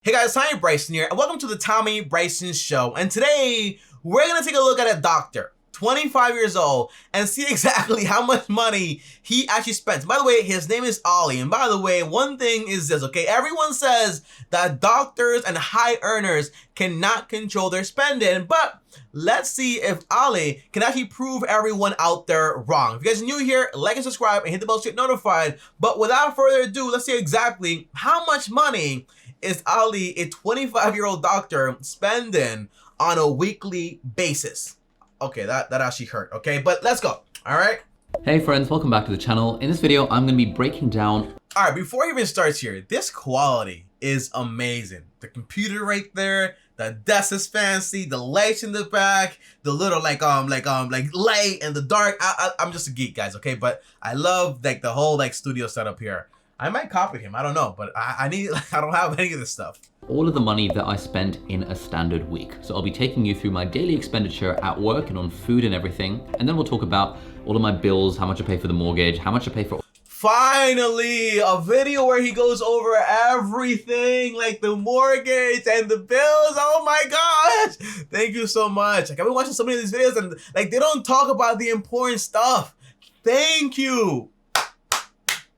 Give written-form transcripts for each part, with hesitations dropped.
Hey guys, Tommy Bryson here, and welcome to the Tommy Bryson Show. And today, we're gonna take a look at a doctor, 25 years old, and see exactly how much money he actually spends. By the way, his name is Ollie. And by the way, one thing is this, okay? Everyone says that doctors and high earners cannot control their spending, but let's see if Ollie can actually prove everyone out there wrong. If you guys are new here, like and subscribe and hit the bell to get notified. But without further ado, let's see exactly how much money is Ollie, a 25-year-old doctor, spending on a weekly basis. Okay, that actually hurt, okay? But let's go, all right? Hey friends, welcome back to the channel. In this video, I'm gonna be breaking down... All right, before he even starts here, this quality is amazing. The computer right there, the desk is fancy, the lights in the back, the little like light and the dark. I'm just a geek, guys, okay? But I love like the whole like studio setup here. I might copy him, I don't know, but I don't have any of this stuff. All of the money that I spent in a standard week. So I'll be taking you through my daily expenditure at work and on food and everything. And then we'll talk about all of my bills, how much I pay for the mortgage, how much I pay for... Finally, a video where he goes over everything, like the mortgage and the bills. Oh my gosh. Thank you so much. Like I've been watching so many of these videos and like they don't talk about the important stuff. Thank you.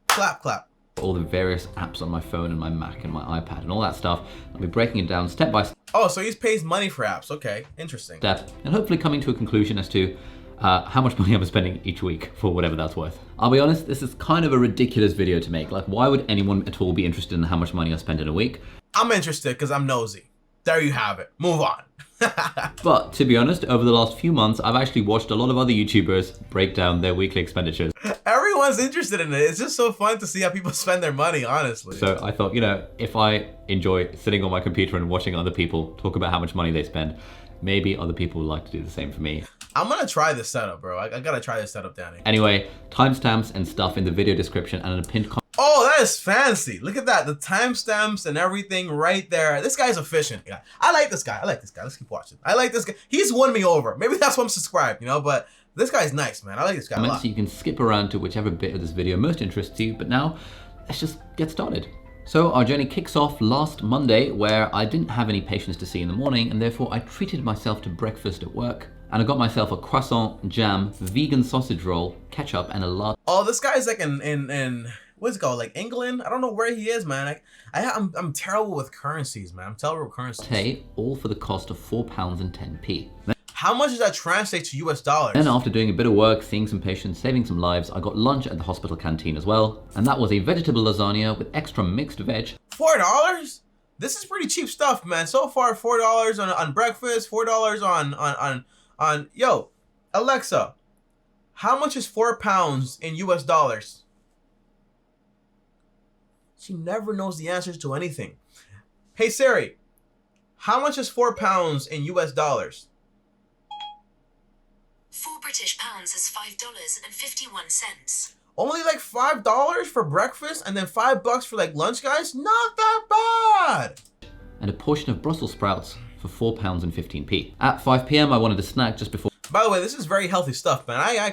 Clap, clap. All the various apps on my phone and my Mac and my iPad and all that stuff. I'll be breaking it down step by step. Oh, so he pays money for apps. Okay, interesting. And hopefully coming to a conclusion as to how much money I'm spending each week for whatever that's worth. I'll be honest, this is kind of a ridiculous video to make. Like, why would anyone at all be interested in how much money I spend in a week? I'm interested because I'm nosy. There you have it. Move on. But to be honest, over the last few months, I've actually watched a lot of other YouTubers break down their weekly expenditures. Everyone's interested in it. It's just so fun to see how people spend their money, honestly. So I thought, you know, if I enjoy sitting on my computer and watching other people talk about how much money they spend, maybe other people would like to do the same for me. I'm gonna try this setup, bro. I gotta try this setup, Danny. Anyway, timestamps and stuff in the video description and in a pinned comment. Oh, that is fancy. Look at that. The timestamps and everything right there. This guy's efficient. Yeah, I like this guy. I like this guy. Let's keep watching. I like this guy. He's won me over. Maybe that's why I'm subscribed, you know, but this guy's nice, man. I like this guy a lot. So you can skip around to whichever bit of this video most interests you, but now let's just get started. So our journey kicks off last Monday where I didn't have any patients to see in the morning and therefore I treated myself to breakfast at work. And I got myself a croissant, jam, vegan sausage roll, ketchup, and a large... Oh, this guy's like in what's it called? Like England? I don't know where he is, man. I'm terrible with currencies, man. I'm terrible with currencies. Latte, all for the cost of £4.10. How much does that translate to US dollars? Then after doing a bit of work, seeing some patients, saving some lives, I got lunch at the hospital canteen as well. And that was a vegetable lasagna with extra mixed veg. $4? This is pretty cheap stuff, man. So far, $4 on breakfast, $4 on yo, Alexa, how much is 4 pounds in US dollars? She never knows the answers to anything. Hey Siri, how much is 4 pounds in US dollars? 4 British pounds is $5.51. Only like $5 for breakfast and then $5 for like lunch, guys? Not that bad. And a portion of Brussels sprouts for £4.15. At 5 p.m. I wanted a snack just before. By the way, this is very healthy stuff, man. I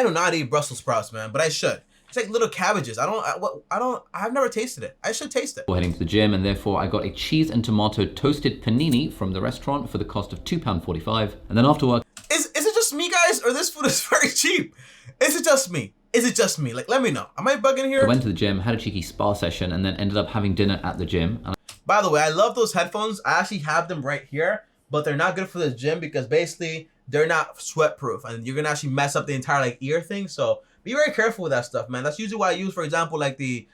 do not eat Brussels sprouts, man, but I should. It's like little cabbages. I've never tasted it. I should taste it. Heading to the gym, and therefore I got a cheese and tomato toasted panini from the restaurant for the cost of £2.45. And then after work, is it just me, guys, or this food is very cheap? Is it just me? Is it just me? Like, let me know. Am I bugging here? I went to the gym, had a cheeky spa session, and then ended up having dinner at the gym. And by the way, I love those headphones. I actually have them right here, but they're not good for the gym because basically they're not sweat proof and you're gonna actually mess up the entire like ear thing. So be very careful with that stuff, man. That's usually what I use, for example, like these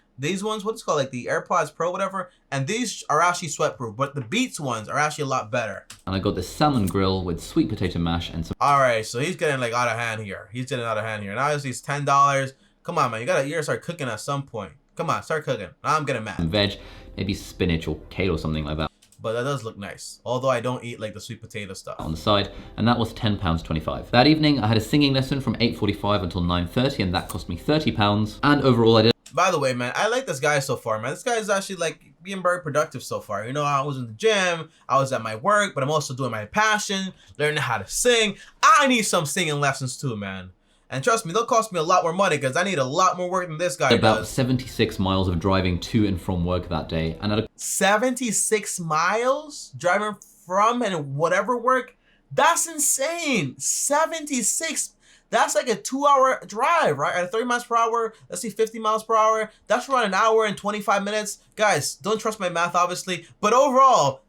ones, what's it called, like the AirPods Pro, whatever. And these are actually sweat proof, but the Beats ones are actually a lot better. And I got this salmon grill with sweet potato mash and some... All right, so he's getting like out of hand here. He's getting out of hand here. Now it's $10. Come on, man, you gotta start cooking at some point. Come on, start cooking. Now I'm getting mad. Veg, maybe spinach or kale or something like that. But that does look nice. Although I don't eat like the sweet potato stuff. On the side, and that was £10.25. That evening, I had a singing lesson from 8:45 until 9:30, and that cost me £30. And overall, I did... By the way, man, I like this guy so far, man. This guy is actually like being very productive so far. You know, I was in the gym, I was at my work, but I'm also doing my passion, learning how to sing. I need some singing lessons too, man. And trust me, they'll cost me a lot more money because I need a lot more work than this guy about does. 76 miles of driving to and from work that day. And at a 76 miles driving from and whatever work? That's insane. 76. That's like a 2-hour drive, right? At 30 miles per hour, let's see, 50 miles per hour. That's around an hour and 25 minutes. Guys, don't trust my math, obviously. But overall,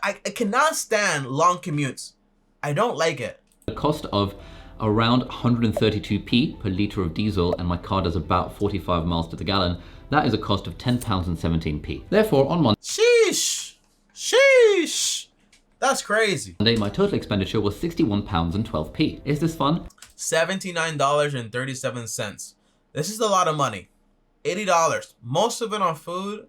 I cannot stand long commutes. I don't like it. the cost of around 132p per litre of diesel, and my car does about 45 miles to the gallon, that is a cost of £10.17. Therefore, on Sheesh. Sheesh. That's crazy. Monday, my total expenditure was £61.12. Is this fun? $79.37. This is a lot of money. $80. Most of it on food.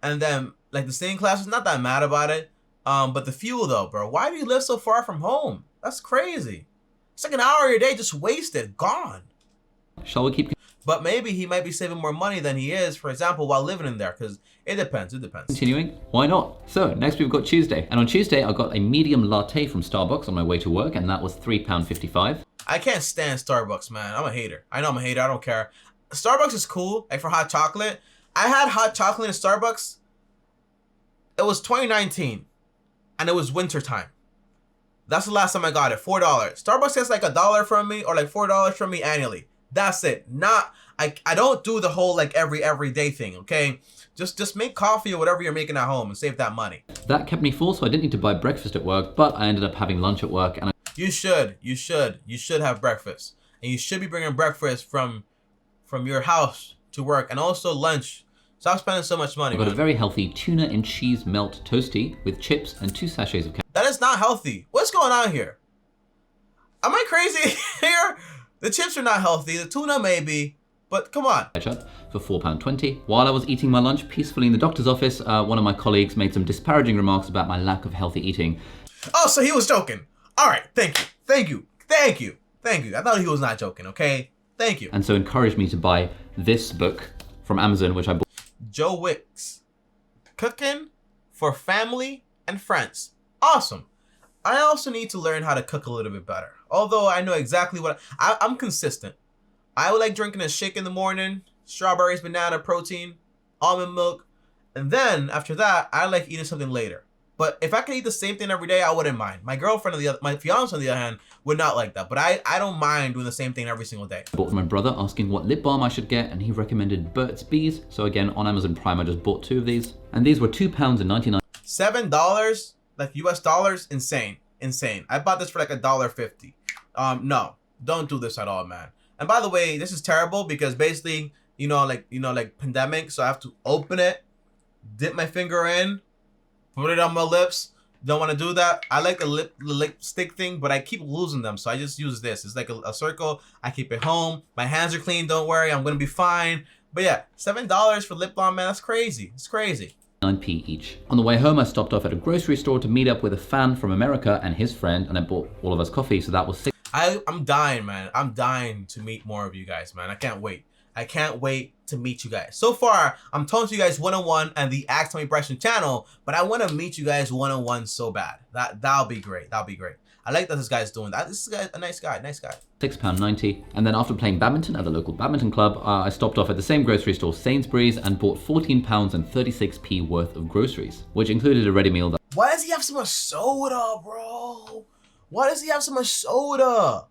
And then, like, the staying classes, not that mad about it. But the fuel, though, bro. Why do you live so far from home? That's crazy. It's like an hour of your day just wasted. Gone. Shall we keep But maybe he might be saving more money than he is, for example, while living in there. Because it depends. It depends. continuing? Why not? So, next we've got Tuesday. And on Tuesday, I got a medium latte from Starbucks on my way to work, and that was £3.55. I can't stand Starbucks, man. I'm a hater. I know I'm a hater. I don't care. Starbucks is cool, like for hot chocolate. I had hot chocolate in Starbucks. It was 2019, and it was winter time. That's the last time I got it. $4. Starbucks gets like $1 from me, or like $4 from me annually. That's it. I don't do the whole like every day thing. Okay, just make coffee or whatever you're making at home and save that money. That kept me full, so I didn't need to buy breakfast at work, but I ended up having lunch at work, and You should have breakfast, and you should be bringing breakfast from your house to work, and also lunch. Stop spending so much money. I got man. a very healthy tuna and cheese melt toasty with chips and 2 sachets of That is not healthy. What's going on here? Am I crazy here? The chips are not healthy. The tuna maybe, but come on. ketchup for £4.20. While I was eating my lunch peacefully in the doctor's office, one of my colleagues made some disparaging remarks about my lack of healthy eating. Oh, so he was joking. All right, thank you. I thought he was not joking, okay? Thank you. And so encouraged me to buy this book from Amazon, which I bought. Joe Wicks. Cooking for family and friends. Awesome. I also need to learn how to cook a little bit better. Although I know exactly what I'm consistent. I would like drinking a shake in the morning, strawberries, banana, protein, almond milk, and then after that, I like eating something later. But if I could eat the same thing every day, I wouldn't mind. My girlfriend, my fiance, on the other hand, would not like that. But I don't mind doing the same thing every single day. Bought from my brother asking what lip balm I should get, and he recommended Burt's Bees. So again, on Amazon Prime, I just bought 2 of these, and these were £2.99. $7, like US dollars, insane. I bought this for like $1.50. No, don't do this at all, man. And by the way, this is terrible because basically, like pandemic, so I have to open it, dip my finger in, put it on my lips. Don't want to do that. I like the lipstick thing, but I keep losing them, so I just use this. It's like a circle. I keep it home. My hands are clean. Don't worry, I'm gonna be fine. But yeah, $7 for lip balm, man. That's crazy. It's crazy. 9p each. On the way home, I stopped off at a grocery store to meet up with a fan from America and his friend, and I bought all of us coffee, so that was I'm dying, man. I'm dying to meet more of you guys, man. I can't wait. I can't wait to meet you guys. So far, I'm talking to you guys one-on-one and the Ask Tommy Bryson channel, but I want to meet you guys one-on-one so bad. That'll be great. That'll be great. I like that this guy's doing that. This is a nice guy. £6.90. And then after playing badminton at the local badminton club, I stopped off at the same grocery store, Sainsbury's, and bought £14.36 worth of groceries, which included a ready meal that Why does he have so much soda, bro? Why does he have so much soda?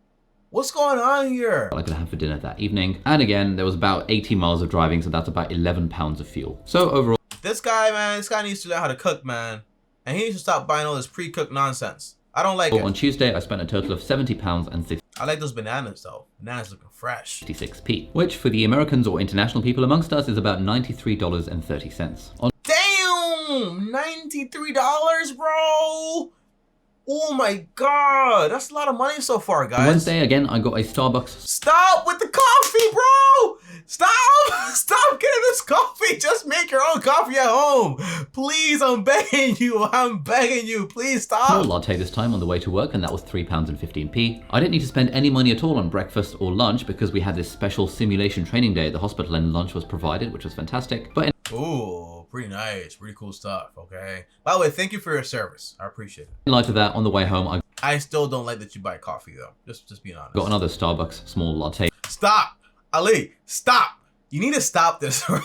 What's going on here? I could have for dinner that evening. And again, there was about 80 miles of driving, so that's about 11 pounds of fuel. So overall, This guy, man, this guy needs to learn how to cook, man. And he needs to stop buying all this pre-cooked nonsense. I don't like it. on Tuesday, I spent a total of £70.66p, I like those bananas, though. Bananas looking fresh. which for the Americans or international people amongst us is about $93.30. On Damn! $93, bro! Oh my god! That's a lot of money so far, guys. Wednesday, again, I got a Starbucks Stop with the coffee, bro! Stop getting this coffee! Just make your own coffee at home! Please, I'm begging you, please small stop! latte this time on the way to work, and that was £3.15. I didn't need to spend any money at all on breakfast or lunch because we had this special simulation training day at the hospital and lunch was provided, which was fantastic. But Ooh, pretty nice, pretty cool stuff, okay? By the way, thank you for your service. I appreciate it. in light of that, on the way home, I I still don't like that you buy coffee though. Just being honest. Got another Starbucks small latte. Stop, Ali. Stop. You need to stop this, bro.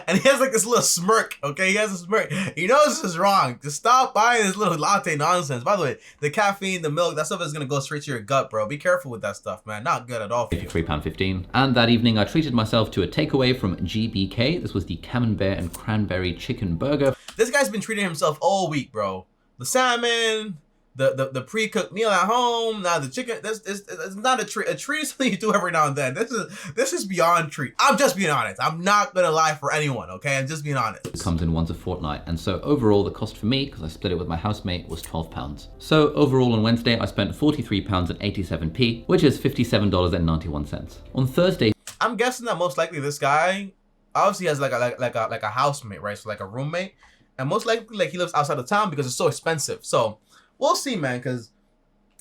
And he has like this little smirk, okay? He has a smirk. He knows this is wrong. Just stop buying this little latte nonsense. By the way, the caffeine, the milk, that stuff is gonna go straight to your gut, bro. Be careful with that stuff, man. Not good at all for you. £3.15. And that evening, I treated myself to a takeaway from GBK. This was the Camembert and Cranberry Chicken Burger. This guy's been treating himself all week, bro. The salmon, the pre-cooked meal at home, now the chicken. This is not a treat. A treat is something you do every now and then. This is beyond treat. I'm just being honest. I'm not gonna lie for anyone, okay? I'm just being honest. It comes in once a fortnight, and so overall the cost for me, because I split it with my housemate, was £12. So overall on Wednesday I spent £43.87, which is $57.91. On Thursday, I'm guessing that most likely this guy obviously has like a housemate, right? So like a roommate, and most likely like he lives outside of town because it's so expensive. So we'll see, man, because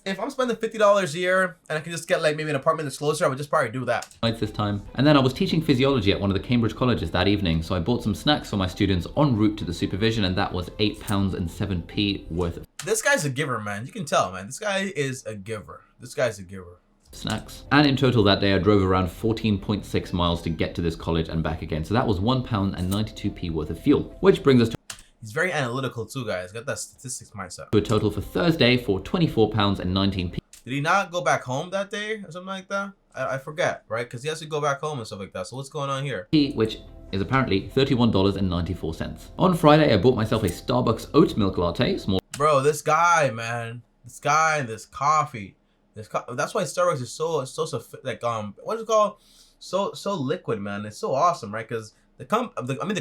if I'm spending $50 a year and I can just get like maybe an apartment that's closer, I would just probably do that. This time. And then I was teaching physiology at one of the Cambridge colleges that evening, so I bought some snacks for my students en route to the supervision, and that was £8.07 worth of This guy's a giver, man. You can tell, man. This guy is a giver. This guy's a giver. Snacks. And in total that day I drove around 14.6 miles to get to this college and back again. So that was £1.92 worth of fuel, which brings us to He's very analytical too, guys. Got that statistics mindset. a total for Thursday for £24.19. Did he not go back home that day or something like that? I forget, right? Because he has to go back home and stuff like that. So what's going on here? Which is apparently $31.94. On Friday, I bought myself a Starbucks oat milk latte, small. Bro, this guy, man. This guy and this coffee. That's why Starbucks is so like what is it called? So liquid, man. It's so awesome, right? Because the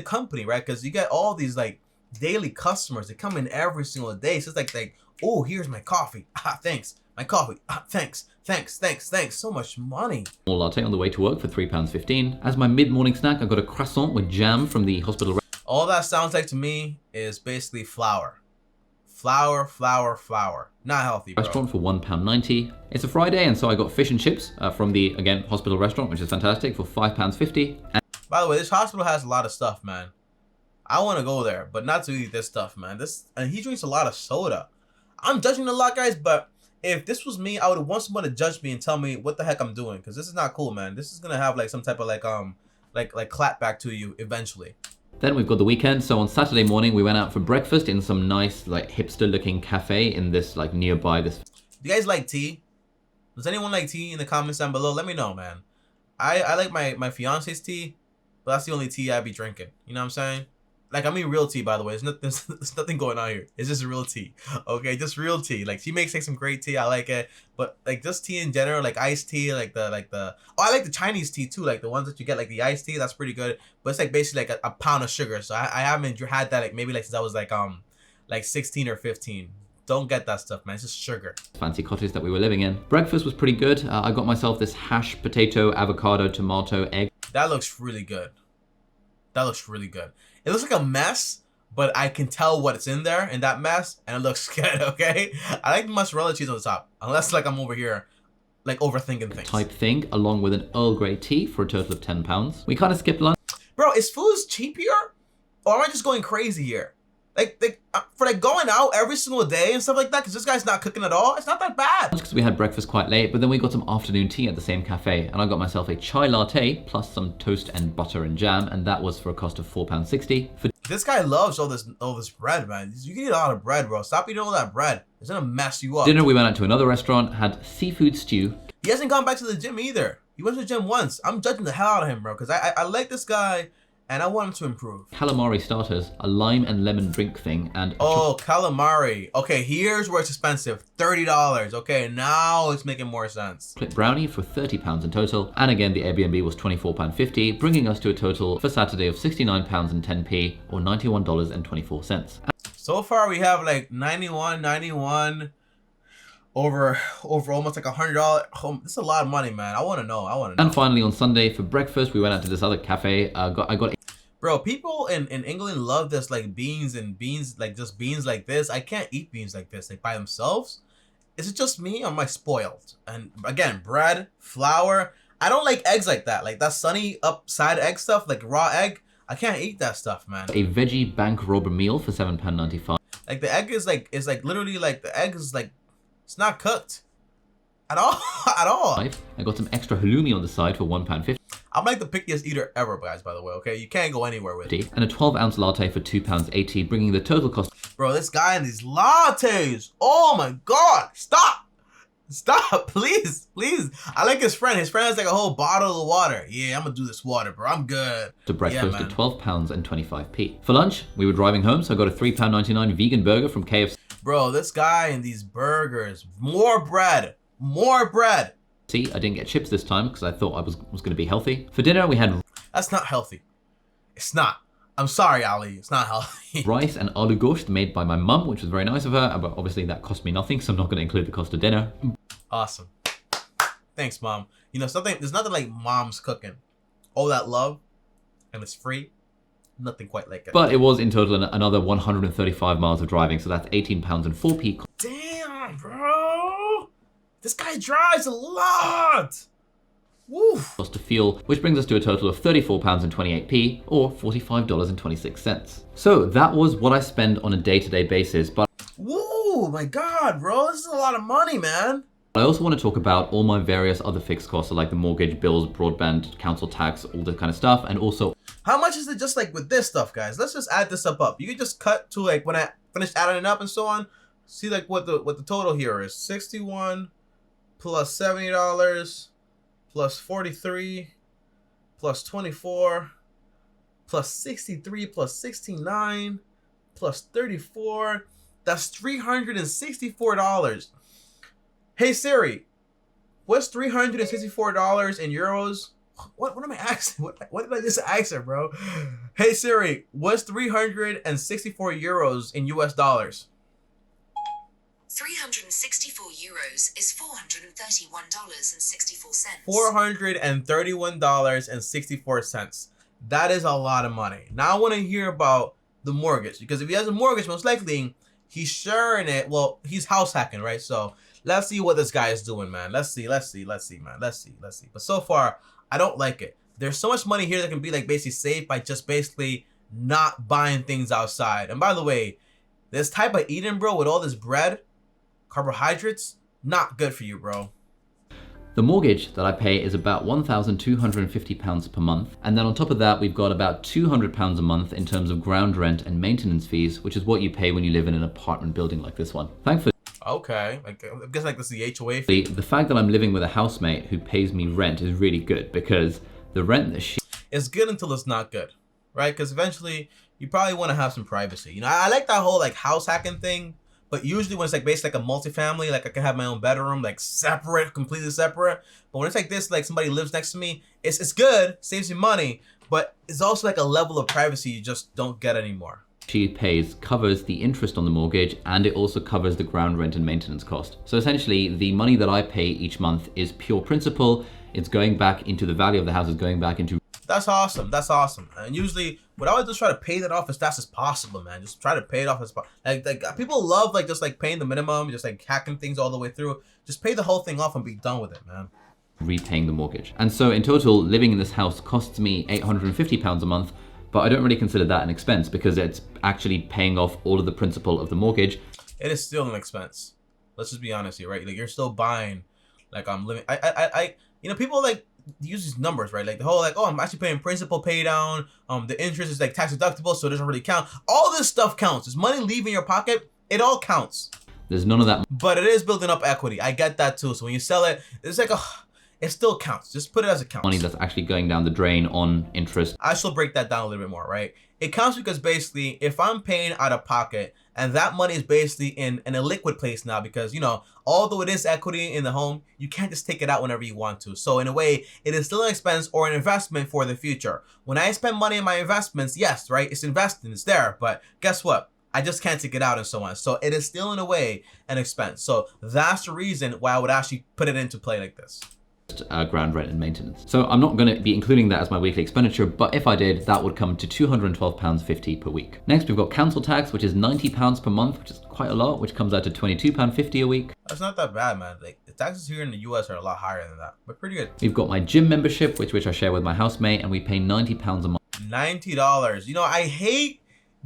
company, right? Because you get all these like daily customers. They come in every single day. So it's like, oh, here's my coffee. Ah, thanks. My coffee. Ah, thanks. So much money. Small latte on the way to work for £3.15. As my mid-morning snack, I got a croissant with jam from the hospital. All that sounds like to me is basically flour. Flour. Not healthy, bro. Restaurant for £1.90. It's a Friday, and so I got fish and chips from the, again, hospital restaurant, which is fantastic, for £5.50. By the way, this hospital has a lot of stuff, man. I want to go there, but not to eat this stuff, man. And he drinks a lot of soda. I'm judging a lot, guys, but if this was me, I would want someone to judge me and tell me what the heck I'm doing, because this is not cool, man. This is gonna have like some type of like clap back to you eventually. Then we've got the weekend. So on Saturday morning, we went out for breakfast in some nice, like hipster-looking cafe in this like nearby this. Do you guys like tea? Does anyone like tea in the comments down below? Let me know, man. I like my fiance's tea, but that's the only tea I be drinking. You know what I'm saying? Like, I mean real tea, by the way. There's nothing going on here. It's just real tea. Okay, just real tea. Like, she makes like some great tea. I like it. But like just tea in general, like iced tea, like the oh, I like the Chinese tea too, like the ones that you get, like the iced tea. That's pretty good. But it's like basically like a pound of sugar. So I haven't had that like maybe like since I was like 16 or 15. Don't get that stuff, man. It's just sugar. Fancy cottage that we were living in. Breakfast was pretty good. I got myself this hash potato, avocado, tomato, egg. That looks really good. That looks really good. It looks like a mess, but I can tell what's in there in that mess, and it looks good, okay? I like the mozzarella cheese on the top, unless like I'm over here like overthinking things. Type thing, along with an Earl Grey tea for a total of £10. We kind of skipped lunch. Bro, is food cheap here? Or am I just going crazy here? Like for like going out every single day and stuff like that, because this guy's not cooking at all, it's not that bad. Because we had breakfast quite late, but then we got some afternoon tea at the same cafe, and I got myself a chai latte plus some toast and butter and jam, and that was for a cost of £4.60. This guy loves all this bread, man. You can eat a lot of bread, bro. Stop eating all that bread. It's gonna mess you up. Dinner, we went out to another restaurant, had seafood stew. He hasn't gone back to the gym either. He went to the gym once. I'm judging the hell out of him, bro, because I like this guy. And I want him to improve. Calamari starters, a lime and lemon drink thing, and oh, calamari. Okay, here's where it's expensive. $30. Okay, now it's making more sense. chocolate brownie for £30 in total. And again, the Airbnb was £24.50, bringing us to a total for Saturday of £69.10 or $91.24. So far, we have like 91 over almost like $100. This is a lot of money, man. I want to know. And finally, on Sunday for breakfast, we went out to this other cafe. I got. Bro, people in England love this like beans, like just beans like this. I can't eat beans like this, like by themselves. Is it just me or am I spoiled? And again, bread, flour. I don't like eggs like that. Like that sunny upside egg stuff, like raw egg. I can't eat that stuff, man. A veggie bank robber meal for £7.95. Like the egg is like literally like the egg is like It's not cooked. At all. At all. I got some extra halloumi on the side for £1.50. I'm like the pickiest eater ever, guys, by the way, okay? You can't go anywhere with it. And a 12-ounce latte for £2.80, bringing the total cost. Bro, this guy and these lattes. Oh my God. Stop. Stop, please, please. I like his friend. His friend has like a whole bottle of water. Yeah, I'm gonna do this water, bro. I'm good. To breakfast at £12.25. For lunch, we were driving home, so I got a £3.99 vegan burger from KFC. Bro, this guy and these burgers. More bread. More bread. See, I didn't get chips this time because I thought I was going to be healthy. For dinner, we had... That's not healthy. It's not. I'm sorry, Ali. It's not healthy. rice and aloo gosht made by my mum, which was very nice of her, but obviously that cost me nothing, so I'm not going to include the cost of dinner. Awesome. Thanks, Mom. You know, there's nothing like mom's cooking. All that love, and it's free. Nothing quite like it. But it was in total another 135 miles of driving, so that's £18.04. Damn, bro. This guy drives a lot. Woo. Cost of fuel, which brings us to a total of £34.28 or $45.26. So that was what I spend on a day-to-day basis, but woo, my God, bro, this is a lot of money, man. I also want to talk about all my various other fixed costs, so like the mortgage, bills, broadband, council tax, all that kind of stuff, and also... How much is it just like with this stuff, guys? Let's just add this up. You can just cut to like when I finish adding it up and so on, see like what the total here is. 61 plus $70 plus 43 plus 24 plus 63 plus 69 plus 34. That's $364. Hey Siri, what's $364 in euros? What am I asking? What did I just ask her, bro? Hey Siri, what's 364 euros in US dollars? 364 euros is $431.64. $431.64. That is a lot of money. Now I want to hear about the mortgage, because if he has a mortgage, most likely he's sharing it. Well, he's house hacking, right? So let's see what this guy is doing, man. Let's see, man. Let's see. But so far, I don't like it. There's so much money here that can be like basically saved by just basically not buying things outside. And by the way, this type of eating, bro, with all this bread, carbohydrates, not good for you, bro. The mortgage that I pay is about £1,250 per month. And then on top of that, we've got about £200 a month in terms of ground rent and maintenance fees, which is what you pay when you live in an apartment building like this one. Thankfully, okay, I guess like this is the HOA fee. The fact that I'm living with a housemate who pays me rent is really good, because the rent that she... It's good until it's not good, right? Because eventually you probably want to have some privacy. You know, I like that whole like house hacking thing, but usually when it's like basically like a multifamily, like I can have my own bedroom, like separate, completely separate. But when it's like this, like somebody lives next to me, it's good, saves you money, but it's also like a level of privacy you just don't get anymore. She pays covers the interest on the mortgage, and it also covers the ground rent and maintenance cost. So essentially, the money that I pay each month is pure principal. It's going back into the value of the house, is going back into... That's awesome. That's awesome. And usually, what I always just try to pay that off as fast as possible, man. Just try to pay it off as like people love like just like paying the minimum, just like hacking things all the way through. Just pay the whole thing off and be done with it, man. Repaying the mortgage. And so in total, living in this house costs me £850 a month, but I don't really consider that an expense because it's actually paying off all of the principal of the mortgage. It is still an expense. Let's just be honest here, right? Like you're still buying, like I'm living. You know, people like use these numbers, right? Like the whole like, oh, I'm actually paying principal pay down. The interest is like tax deductible, so it doesn't really count. All this stuff counts. Is money leaving your pocket? It all counts. There's none of that. But it is building up equity. I get that too. So when you sell it, it's like, it still counts. Just put it as it counts. Money that's actually going down the drain on interest. I shall break that down a little bit more, right? It counts because basically, if I'm paying out of pocket and that money is basically in a liquid place now, because, you know, although it is equity in the home, you can't just take it out whenever you want to. So in a way, it is still an expense or an investment for the future. When I spend money in my investments, yes, right? It's invested, it's there. But guess what? I just can't take it out and so on. So it is still in a way an expense. So that's the reason why I would actually put it into play like this. Ground rent and maintenance. So I'm not going to be including that as my weekly expenditure, but if I did, that would come to £212.50 per week. Next, we've got council tax, which is £90 per month, which is quite a lot, which comes out to £22.50 a week. That's not that bad, man. Like the taxes here in the US are a lot higher than that, but pretty good. We've got my gym membership, which I share with my housemate, and we pay £90 a month. $90. You know, I hate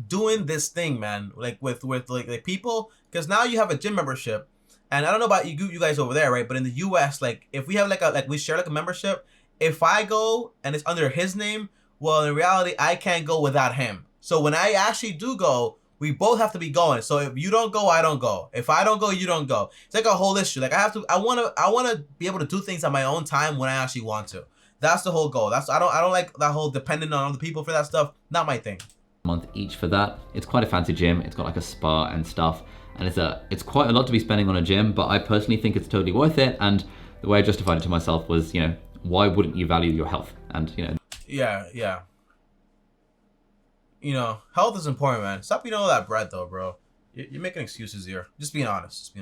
doing this thing, man, like with like people, because now you have a gym membership And I don't know about you guys over there, right? But in the US, like if we have we share like a membership, if I go and it's under his name, well, in reality, I can't go without him. So when I actually do go, we both have to be going. So if you don't go, I don't go. If I don't go, you don't go. It's like a whole issue. Like I wanna be able to do things on my own time when I actually want to. That's the whole goal. I don't like that whole dependent on other people for that stuff. Not my thing. Month each for that. It's quite a fancy gym. It's got like a spa and stuff, and it's quite a lot to be spending on a gym, but I personally think it's totally worth it. And the way I justified it to myself was, you know, why wouldn't you value your health? And you know. Yeah. You know, health is important, man. Stop eating all that bread, though, bro. You're making excuses here. Just being honest.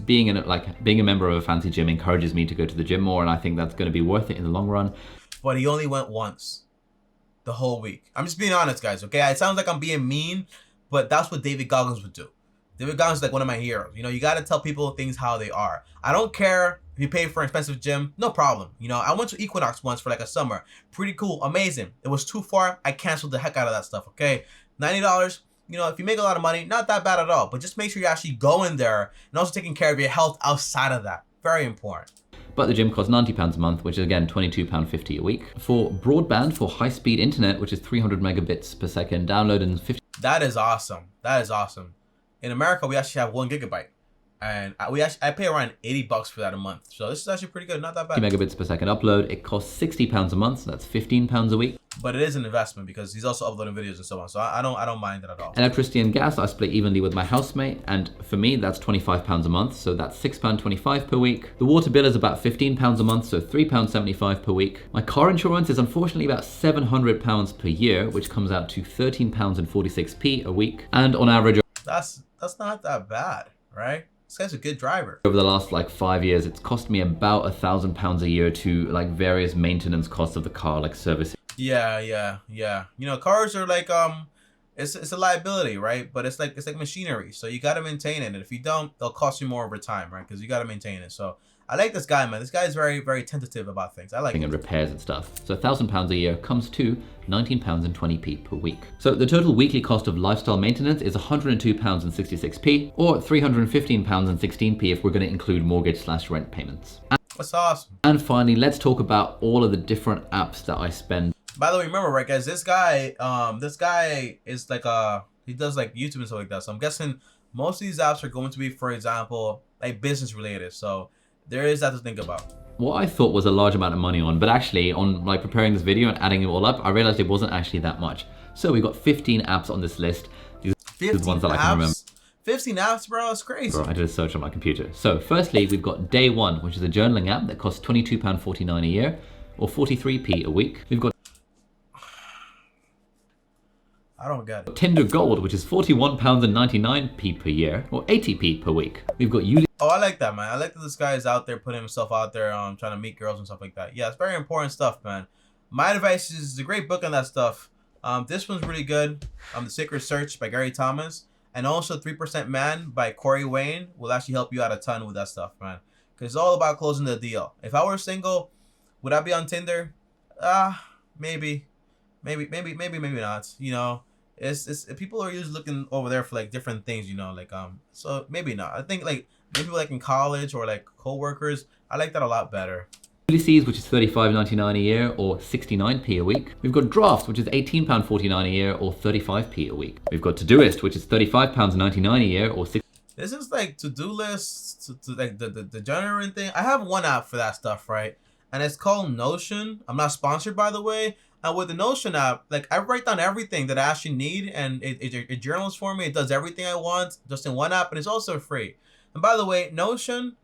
Being a member of a fancy gym encourages me to go to the gym more, and I think that's going to be worth it in the long run. But he only went once, the whole week. I'm just being honest, guys. Okay, it sounds like I'm being mean, but that's what David Goggins would do. David Goggins is like one of my heroes. You know, you got to tell people things how they are. I don't care if you pay for an expensive gym, no problem. You know, I went to Equinox once for like a summer. Pretty cool, amazing. It was too far. I canceled the heck out of that stuff, okay? $90, you know, if you make a lot of money, not that bad at all. But just make sure you're actually going there and also taking care of your health outside of that. Very important. But the gym costs £90 a month, which is again £22.50 a week. For broadband for high-speed internet, which is 300 megabits per second, download in 50. That is awesome. That is awesome. In America, we actually have 1 gigabyte. And I pay around $80 for that a month. So this is actually pretty good, not that bad. Megabits per second upload. It costs £60 a month, so that's £15 a week. But it is an investment because he's also uploading videos and so on. So I don't mind it at all. Electricity and gas, I split evenly with my housemate, and for me, that's £25 a month, so that's £6.25 per week. The water bill is about £15 a month, so £3.75 per week. My car insurance is unfortunately about £700 per year, which comes out to £13.46 a week. And on average, that's not that bad, right? This guy's a good driver. Over the last 5 years, it's cost me about £1,000 a year to various maintenance costs of the car, like servicing. Yeah. You know, cars are it's a liability, right? But it's like machinery, so you got to maintain it. And if you don't, they'll cost you more over time, right? Because you got to maintain it. So I like this guy, man. This guy is very, very tentative about things. I like it. And repairs and stuff. So £1,000 a year comes to £19.20 per week. So the total weekly cost of lifestyle maintenance is £102.66, or £315.16 if we're going to include mortgage/rent payments. That's awesome. And finally, let's talk about all of the different apps that I spend. By the way, remember, right, guys, this guy is he does YouTube and stuff like that. So I'm guessing most of these apps are going to be, for example, business related. So there is that to think about. What I thought was a large amount of money on, but actually on preparing this video and adding it all up, I realized it wasn't actually that much. So we got 15 apps on this list. These are the ones that I can remember. 15 apps, bro, that's crazy. Bro, I did a search on my computer. So firstly, we've got Day One, which is a journaling app that costs £22.49 a year, or 43p a week. We've got I don't get it. Tinder Gold, which is £41.99 per year, or 80p per week. We've got Oh, I like that, man. I like that this guy is out there putting himself out there, trying to meet girls and stuff like that. Yeah, it's very important stuff, man. My advice is it's a great book on that stuff. This one's really good. The Sacred Search by Gary Thomas. And also 3% Man by Corey Wayne will actually help you out a ton with that stuff, man. Because it's all about closing the deal. If I were single, would I be on Tinder? Maybe not. You know, it's people are usually looking over there for different things. You know, so maybe not. I think maybe in college or co-workers. I like that a lot better. Ulysses, which is $35.99 a year, or 69p a week. We've got Draft, which is £18.49 a year, or 35p a week. We've got Todoist, which is £35.99 a year, or This is to-do lists, the generating thing. I have one app for that stuff, right? And it's called Notion. I'm not sponsored, by the way. And with the Notion app, I write down everything that I actually need, and it journals for me. It does everything I want just in one app, and it's also free. And by the way, Notion,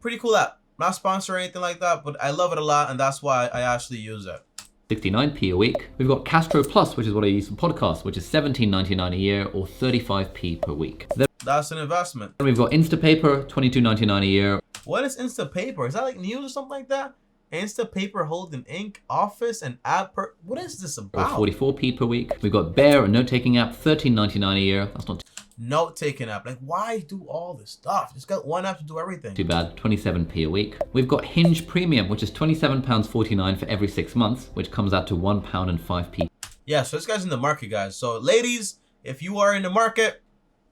pretty cool app. Not sponsored or anything like that, but I love it a lot, and that's why I actually use it. 69p a week. We've got Castro Plus, which is what I use for podcasts, which is $17.99 a year, or 35p per week. That's an investment. Then we've got Instapaper, $22.99 a year. What is Instapaper? Is that news or something like that? Instapaper Holding Inc. Office and app what is this about? Or 44p per week. We've got Bear, a note-taking app, $13.99 a year. That's not note-taking app. Why do all this stuff? Just got one app to do everything. Too bad. 27p a week. We've got Hinge Premium, which is £27.49 for every 6 months, which comes out to £1.05. Yeah, so this guy's in the market, guys. So ladies, if you are in the market,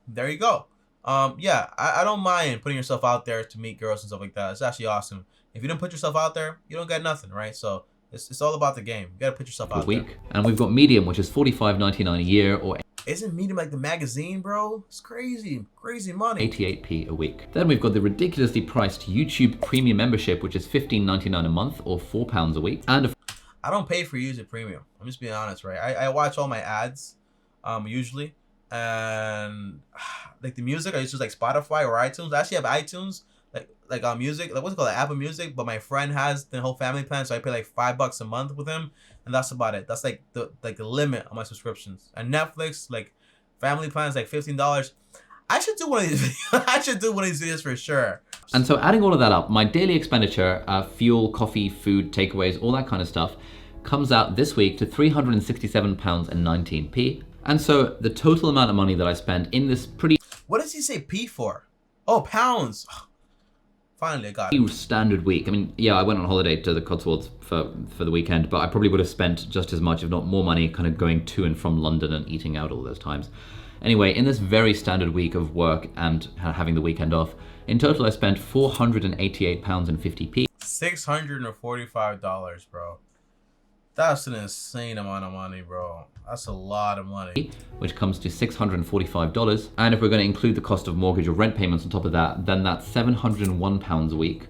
there you go. Yeah, I don't mind putting yourself out there to meet girls and stuff like that. It's actually awesome. If you don't put yourself out there, you don't get nothing, right? So it's all about the game. You gotta put yourself per out week. there. And we've got Medium, which is $45.99 a year, or Isn't Medium like the magazine, bro? It's crazy, crazy money. 88p a week. Then we've got the ridiculously priced YouTube Premium membership, which is $15.99 a month, or £4 a week. And I don't pay for YouTube Premium. I'm just being honest, right? I watch all my ads, usually, and like the music I use like Spotify or iTunes. I actually have iTunes, like music, like what's it called, like Apple Music. But my friend has the whole family plan, so I pay like $5 a month with him, and that's about it. That's like the limit on my subscriptions. And Netflix, like family plans, like $15. I should do one of these videos. I should do one of these videos for sure. And so adding all of that up, my daily expenditure, fuel, coffee, food, takeaways, all that kind of stuff, comes out this week to £367.19. And so the total amount of money that I spent in this pretty What does he say P for? Oh, pounds. Finally, I got it. standard week. I mean, yeah, I went on holiday to the Cotswolds for the weekend, but I probably would have spent just as much, if not more money, kind of going to and from London and eating out all those times. Anyway, in this very standard week of work and having the weekend off, in total I spent £488.50. $645, bro. That's an insane amount of money, bro. That's a lot of money. Which comes to $645. And if we're going to include the cost of mortgage or rent payments on top of that, then that's £701 a week.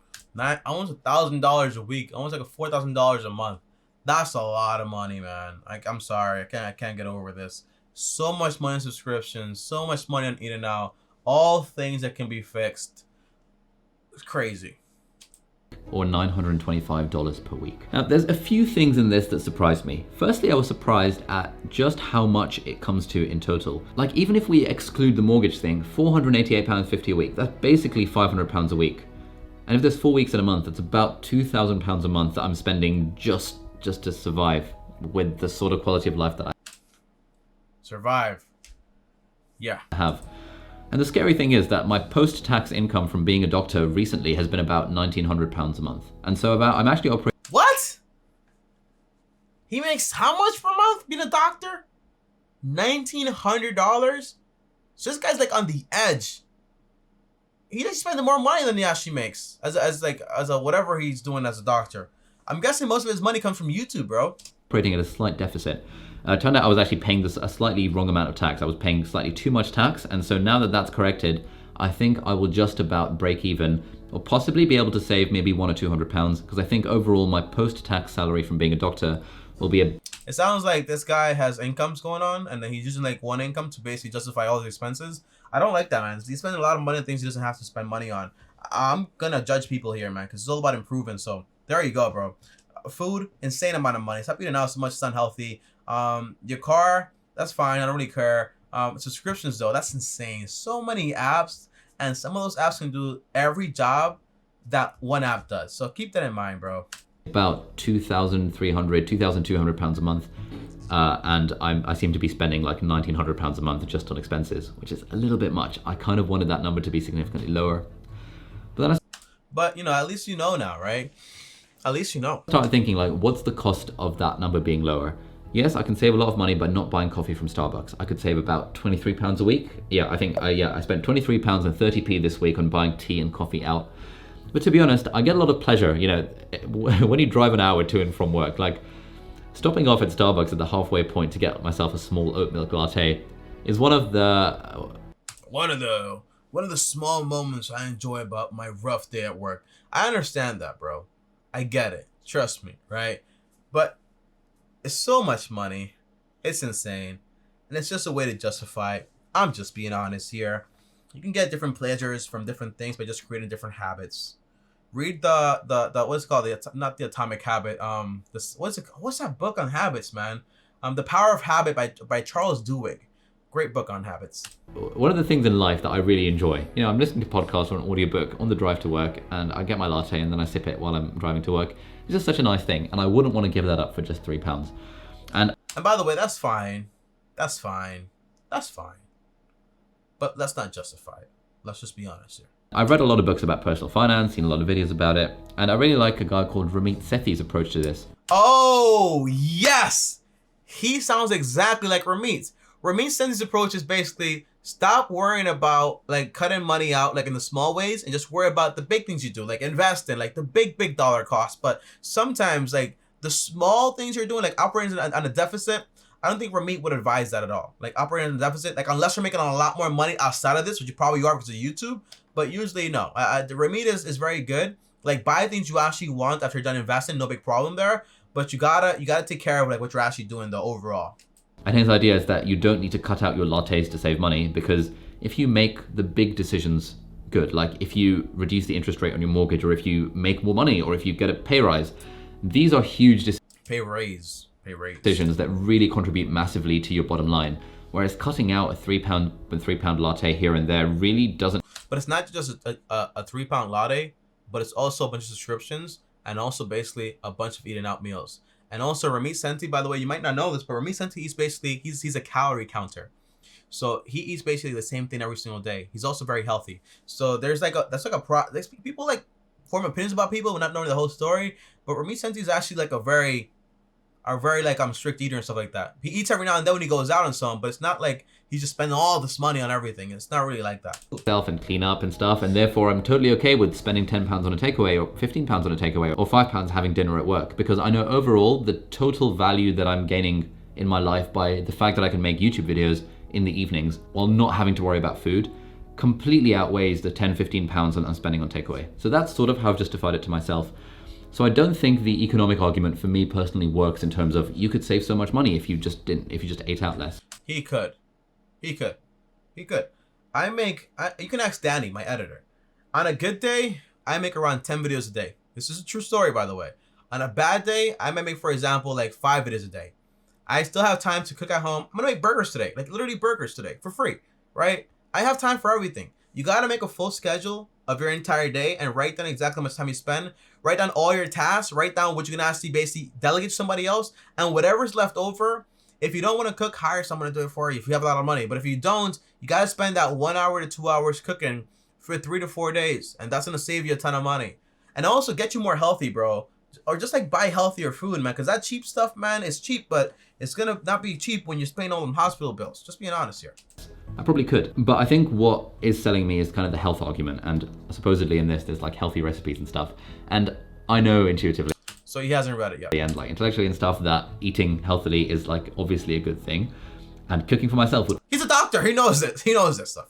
Almost $1,000 a week. Almost like $4,000 a month. That's a lot of money, man. Like, I'm sorry. I can't get over this. So much money in subscriptions. So much money on eating out. All things that can be fixed. It's crazy. Or $925 per week. Now, there's a few things in this that surprised me. Firstly, I was surprised at just how much it comes to in total. Like, even if we exclude the mortgage thing, £488.50 a week, that's basically £500 a week. And if there's 4 weeks in a month, it's about £2,000 a month that I'm spending just to survive with the sort of quality of life that I Survive. Yeah. have. And the scary thing is that my post-tax income from being a doctor recently has been about £1,900 a month. And so I'm actually operating... What? He makes how much per month being a doctor? $1,900? So this guy's like on the edge. He's spending more money than he actually makes as a whatever he's doing as a doctor. I'm guessing most of his money comes from YouTube, bro. Operating at a slight deficit. Turned out I was actually paying a slightly wrong amount of tax. I was paying slightly too much tax, and so now that that's corrected, I think I will just about break even, or possibly be able to save maybe £100 or £200, because I think overall my post-tax salary from being a doctor will be a... It sounds like this guy has incomes going on, and then he's using like one income to basically justify all his expenses. I don't like that, man. He's spending a lot of money on things he doesn't have to spend money on. I'm gonna judge people here, man, because it's all about improving. So there you go, bro. Food, insane amount of money. Stop eating out so much. It's unhealthy. Your car, that's fine. I don't really care. Subscriptions though, that's insane. So many apps, and some of those apps can do every job that one app does. So keep that in mind, bro. About £2,200 a month, and I seem to be spending like £1,900 a month just on expenses, which is a little bit much. I kind of wanted that number to be significantly lower, but you know, at least you know now, right? At least you know. I started thinking like, what's the cost of that number being lower? Yes, I can save a lot of money by not buying coffee from Starbucks. I could save about £23 a week. Yeah, I think I spent £23 and 30p this week on buying tea and coffee out. But to be honest, I get a lot of pleasure, you know, when you drive an hour to and from work, like stopping off at Starbucks at the halfway point to get myself a small oat milk latte is one of the small moments I enjoy about my rough day at work. I understand that, bro. I get it. Trust me, right? But it's so much money. It's insane. And it's just a way to justify it. I'm just being honest here. You can get different pleasures from different things by just creating different habits. Read the what's it called, not the Atomic Habit. What's that book on habits, man? The Power of Habit by Charles Duhigg. Great book on habits. One of the things in life that I really enjoy, you know, I'm listening to podcasts or an audiobook on the drive to work, and I get my latte and then I sip it while I'm driving to work. It's just such a nice thing, and I wouldn't want to give that up for just £3. And by the way, that's fine. That's fine. That's fine. But let's not justify it. Let's just be honest here. I've read a lot of books about personal finance, seen a lot of videos about it, and I really like a guy called Ramit Sethi's approach to this. Oh, yes! He sounds exactly like Ramit. Ramin Sendi's approach is basically stop worrying about like cutting money out like in the small ways and just worry about the big things you do, like investing, like the big dollar costs. But sometimes like the small things you're doing, like operating on a deficit, I don't think Ramin would advise that at all. Like operating on a deficit, like unless you're making a lot more money outside of this, which you probably are because of YouTube, but usually no. Ramin is very good. Like buy things you actually want after you're done investing, no big problem there. But you gotta take care of like what you're actually doing though overall. And his idea is that you don't need to cut out your lattes to save money, because if you make the big decisions good, like if you reduce the interest rate on your mortgage, or if you make more money, or if you get a pay rise, these are huge decisions that really contribute massively to your bottom line. Whereas cutting out a £3 latte here and there really doesn't. But it's not just a £3 latte, but it's also a bunch of subscriptions and also basically a bunch of eating out meals. And also Ramin Sendi, by the way, you might not know this, but Ramin Sendi eats basically, he's a calorie counter. So he eats basically the same thing every single day. He's also very healthy. So there's like people like form opinions about people without knowing the whole story. But Ramin Sendi is actually like a very like strict eater and stuff like that. He eats every now and then when he goes out and so on, but it's not like he's just spending all this money on everything. It's not really like that. Self and clean up and stuff, and therefore I'm totally okay with spending £10 on a takeaway, or £15 on a takeaway, or £5 having dinner at work, because I know overall the total value that I'm gaining in my life by the fact that I can make YouTube videos in the evenings while not having to worry about food completely outweighs the £10-15 I'm spending on takeaway. So that's sort of how I've justified it to myself. So I don't think the economic argument for me personally works in terms of you could save so much money if you just ate out less. He could. You can ask Danny, my editor. On a good day, I make around 10 videos a day. This is a true story, by the way. On a bad day, I might make, for example, like 5 videos a day. I still have time to cook at home. I'm gonna make burgers today, like literally burgers today for free, right? I have time for everything. You gotta make a full schedule of your entire day and write down exactly how much time you spend. Write down all your tasks. Write down what you're gonna actually basically delegate to somebody else. And whatever's left over, if you don't want to cook, hire someone to do it for you if you have a lot of money. But if you don't, you gotta spend that 1 hour to 2 hours cooking for 3 to 4 days. And that's gonna save you a ton of money. And also get you more healthy, bro. Or just like buy healthier food, man. Because that cheap stuff, man, is cheap, but it's gonna not be cheap when you're paying all them hospital bills. Just being honest here. I probably could, but I think what is selling me is kind of the health argument, and supposedly in this there's like healthy recipes and stuff, and I know intuitively, so he hasn't read it yet, and like intellectually and stuff, that eating healthily is like obviously a good thing, and cooking for myself would, he's a doctor, he knows this stuff,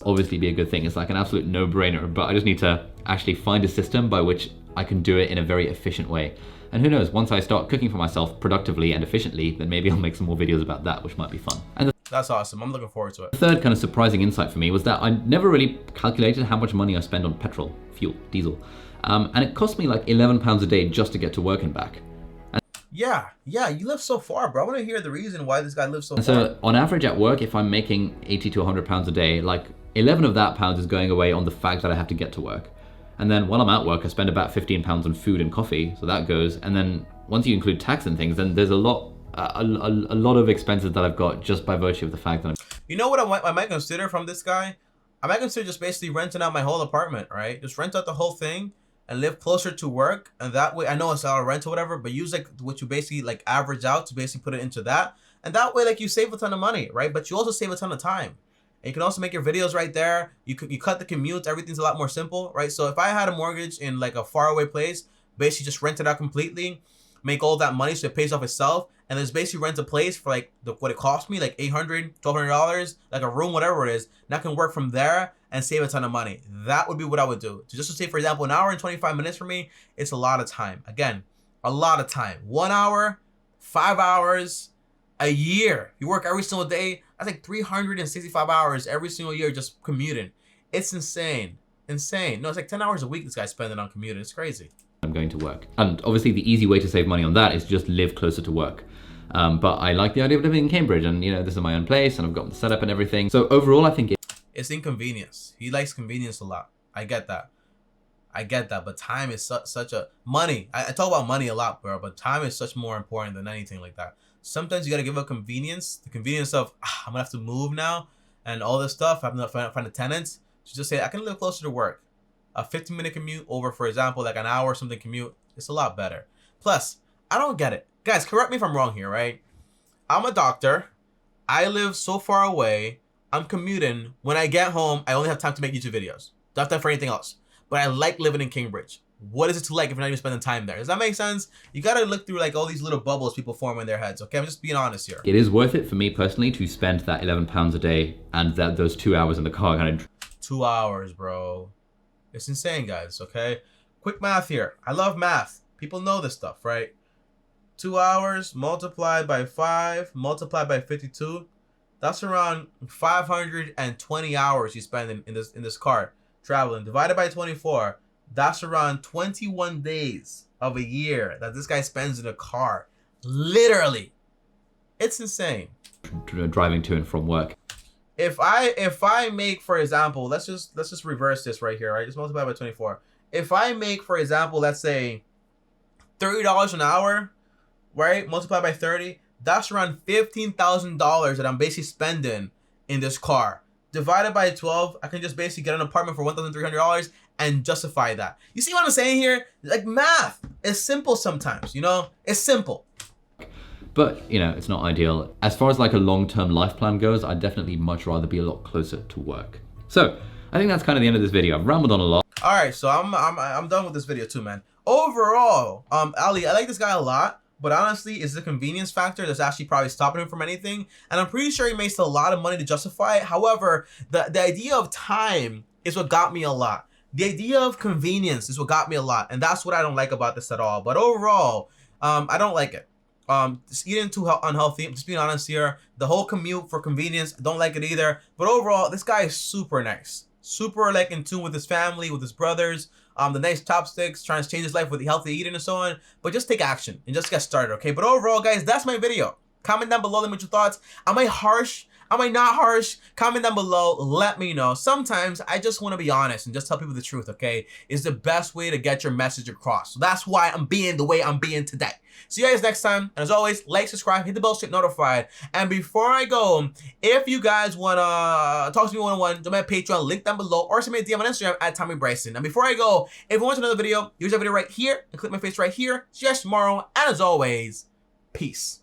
obviously be a good thing. It's like an absolute no-brainer, but I just need to actually find a system by which I can do it in a very efficient way. And who knows, once I start cooking for myself productively and efficiently, then maybe I'll make some more videos about that, which might be fun. And that's awesome. I'm looking forward to it. The third kind of surprising insight for me was that I never really calculated how much money I spend on petrol, fuel, diesel. And it cost me like £11 a day just to get to work and back. And yeah, you live so far, bro. I want to hear the reason why this guy lives so far. So on average at work, if I'm making £80 to £100 a day, like 11 of that pounds is going away on the fact that I have to get to work. And then while I'm at work, I spend about £15 on food and coffee, so that goes. And then once you include tax and things, then there's a lot of expenses that I've got just by virtue of the fact that I'm... You know what I might consider from this guy? I might consider just basically renting out my whole apartment, right? Just rent out the whole thing and live closer to work. And that way, I know it's out of rent or whatever, but use like what you basically like average out to basically put it into that. And that way, like you save a ton of money, right? But you also save a ton of time. And you can also make your videos right there. You cut the commute. Everything's a lot more simple, right? So if I had a mortgage in like a faraway place, basically just rent it out completely, make all that money so it pays off itself, and just basically rent a place for like what it cost me, like $800, $1,200, like a room, whatever it is. And I can work from there and save a ton of money. That would be what I would do. Just to say, for example, 1 hour and 25 minutes for me, it's a lot of time. Again, a lot of time. 1 hour, 5 hours, a year. You work every single day. That's like 365 hours every single year just commuting. It's insane. Insane. No, it's like 10 hours a week this guy's spending on commuting. It's crazy. I'm going to work. And obviously the easy way to save money on that is just live closer to work. But I like the idea of living in Cambridge, and you know, this is my own place and I've got the setup and everything. So overall, I think it's inconvenience. He likes convenience a lot. I get that. But time is such a money. I talk about money a lot, bro, but time is such more important than anything like that. Sometimes you got to give up convenience, the convenience of, I'm going to have to move now and all this stuff. I'm going to find a tenant. So just say, I can live closer to work. A 15-minute commute over, for example, like an hour or something commute, it's a lot better. Plus, I don't get it. Guys, correct me if I'm wrong here, right? I'm a doctor. I live so far away. I'm commuting. When I get home, I only have time to make YouTube videos. Don't have time for anything else. But I like living in Cambridge. What is it to like if you're not even spending time there? Does that make sense? You gotta look through like all these little bubbles people form in their heads, okay? I'm just being honest here. It is worth it for me personally to spend that £11 a day and those 2 hours in the car kind of... 2 hours, bro. It's insane, guys, okay? Quick math here. I love math. People know this stuff, right? 2 hours multiplied by 5 multiplied by 52. That's around 520 hours you spend in this car traveling. Divided by 24, that's around 21 days of a year that this guy spends in a car. Literally. It's insane. Driving to and from work. If I make, for example, let's just reverse this right here, right? Just multiply by 24. If I make, for example, let's say $30 an hour, right? Multiply by 30, that's around $15,000 that I'm basically spending in this car. Divided by 12, I can just basically get an apartment for $1,300 and justify that. You see what I'm saying here? Like, math is simple sometimes, you know? It's simple. But, you know, it's not ideal. As far as like a long-term life plan goes, I'd definitely much rather be a lot closer to work. So, I think that's kind of the end of this video. I've rambled on a lot. All right, so I'm done with this video too, man. Overall, Ali, I like this guy a lot, but honestly, it's the convenience factor that's actually probably stopping him from anything. And I'm pretty sure he makes a lot of money to justify it. However, the idea of time is what got me a lot. The idea of convenience is what got me a lot, and that's what I don't like about this at all. But overall, I don't like it. Just eating too unhealthy. I'm just being honest here. The whole commute for convenience, I don't like it either. But overall, this guy is super nice. Super like in tune with his family, with his brothers. The nice chopsticks, trying to change his life with healthy eating and so on. But just take action and just get started, okay? But overall, guys, that's my video. Comment down below, let me know your thoughts. Am I harsh? Am I not harsh? Comment down below, let me know. Sometimes I just want to be honest and just tell people the truth, okay? It's the best way to get your message across. So that's why I'm being the way I'm being today. See you guys next time. And as always, like, subscribe, hit the bell to get notified. And before I go, if you guys want to talk to me one-on-one, join my Patreon, link down below, or send me a DM on Instagram at Tommy Bryson. And before I go, if you want another video, use that video right here and click my face right here. See you guys tomorrow. And as always, peace.